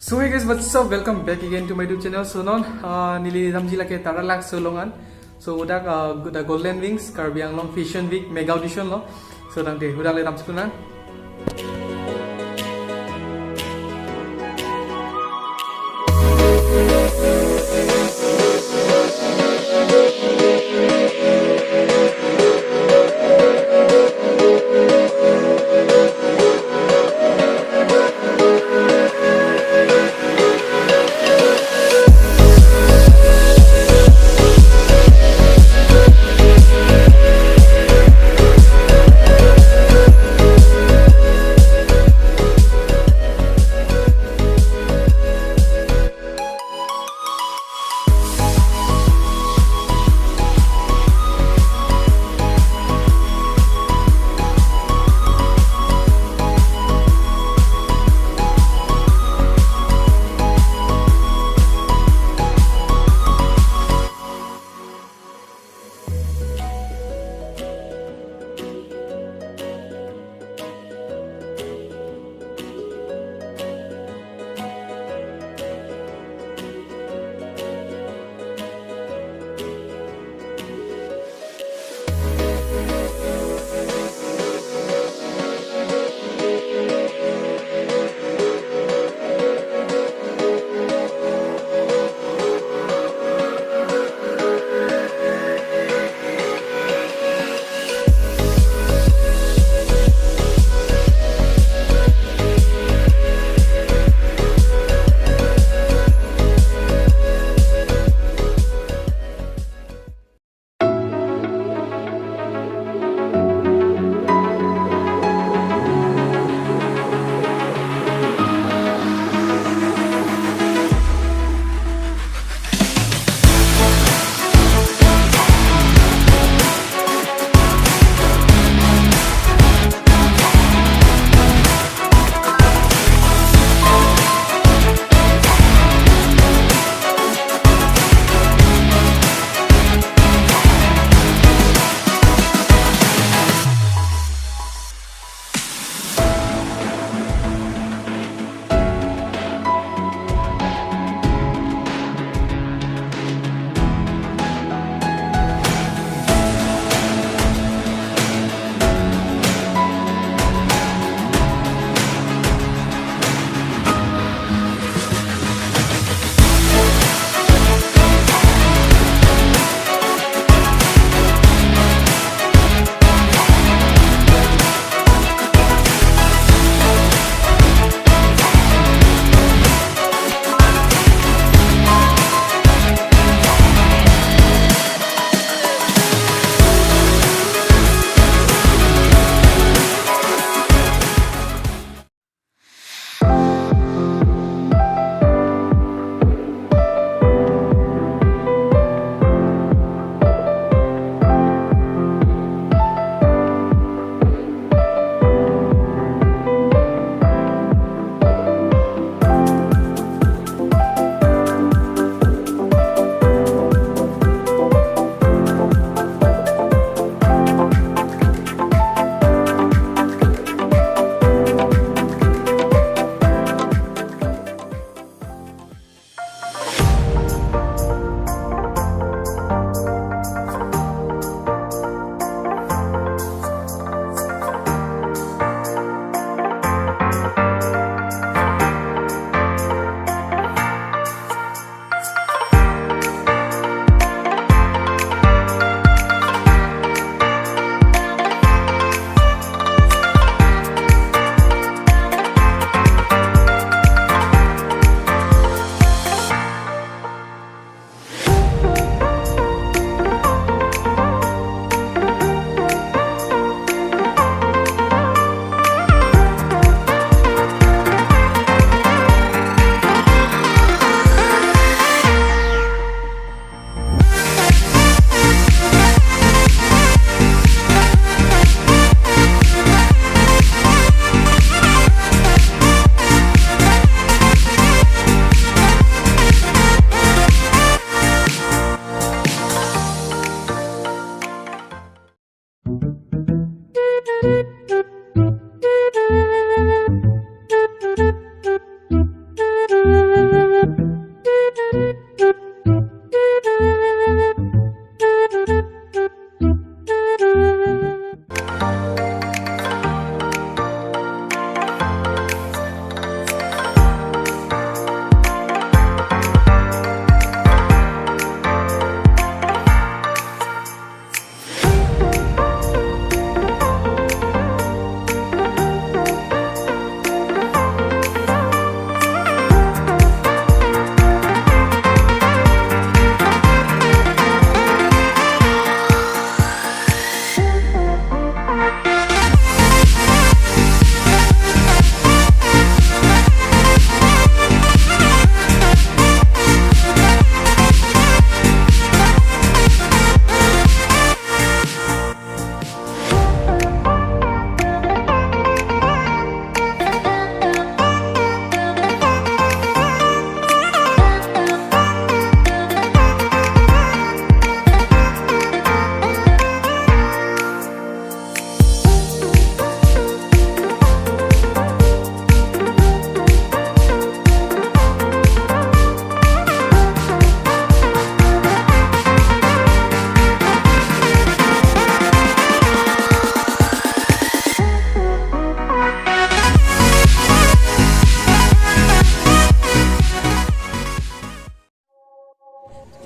So hey guys, what's up? Welcome back again to my YouTube channel. So non nili ramjila ke Taralangso longan. So udah the Golden Wings Karbi Anglong Fashion Week mega audition lo. So dang deh udah le ramsukuna.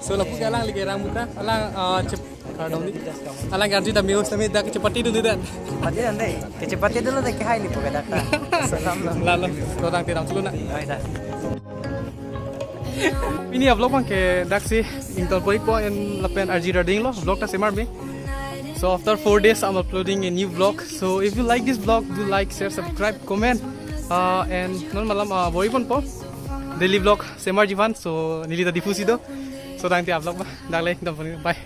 So lapu ka lang ligay rambut na. Alang cep kardong di. Alang garji da mius na dak cepati dulu dan. Cepatnya nanti, kecepatnya dulu deh ke ini bukan data. Salam lah. Lalu orang tiram sulu na. Oh, dah. Ini ya vlog bang ke dak si ingtol poik po en lapen RG Rading lo vlog ta semar be. So after 4 days I'm uploading a new vlog. So if you like this vlog, do like, share, subscribe, comment. And non malam boi pon po daily vlog semar jivan so nili ta difusi do. So tang ti vlog ba dak like dam bye.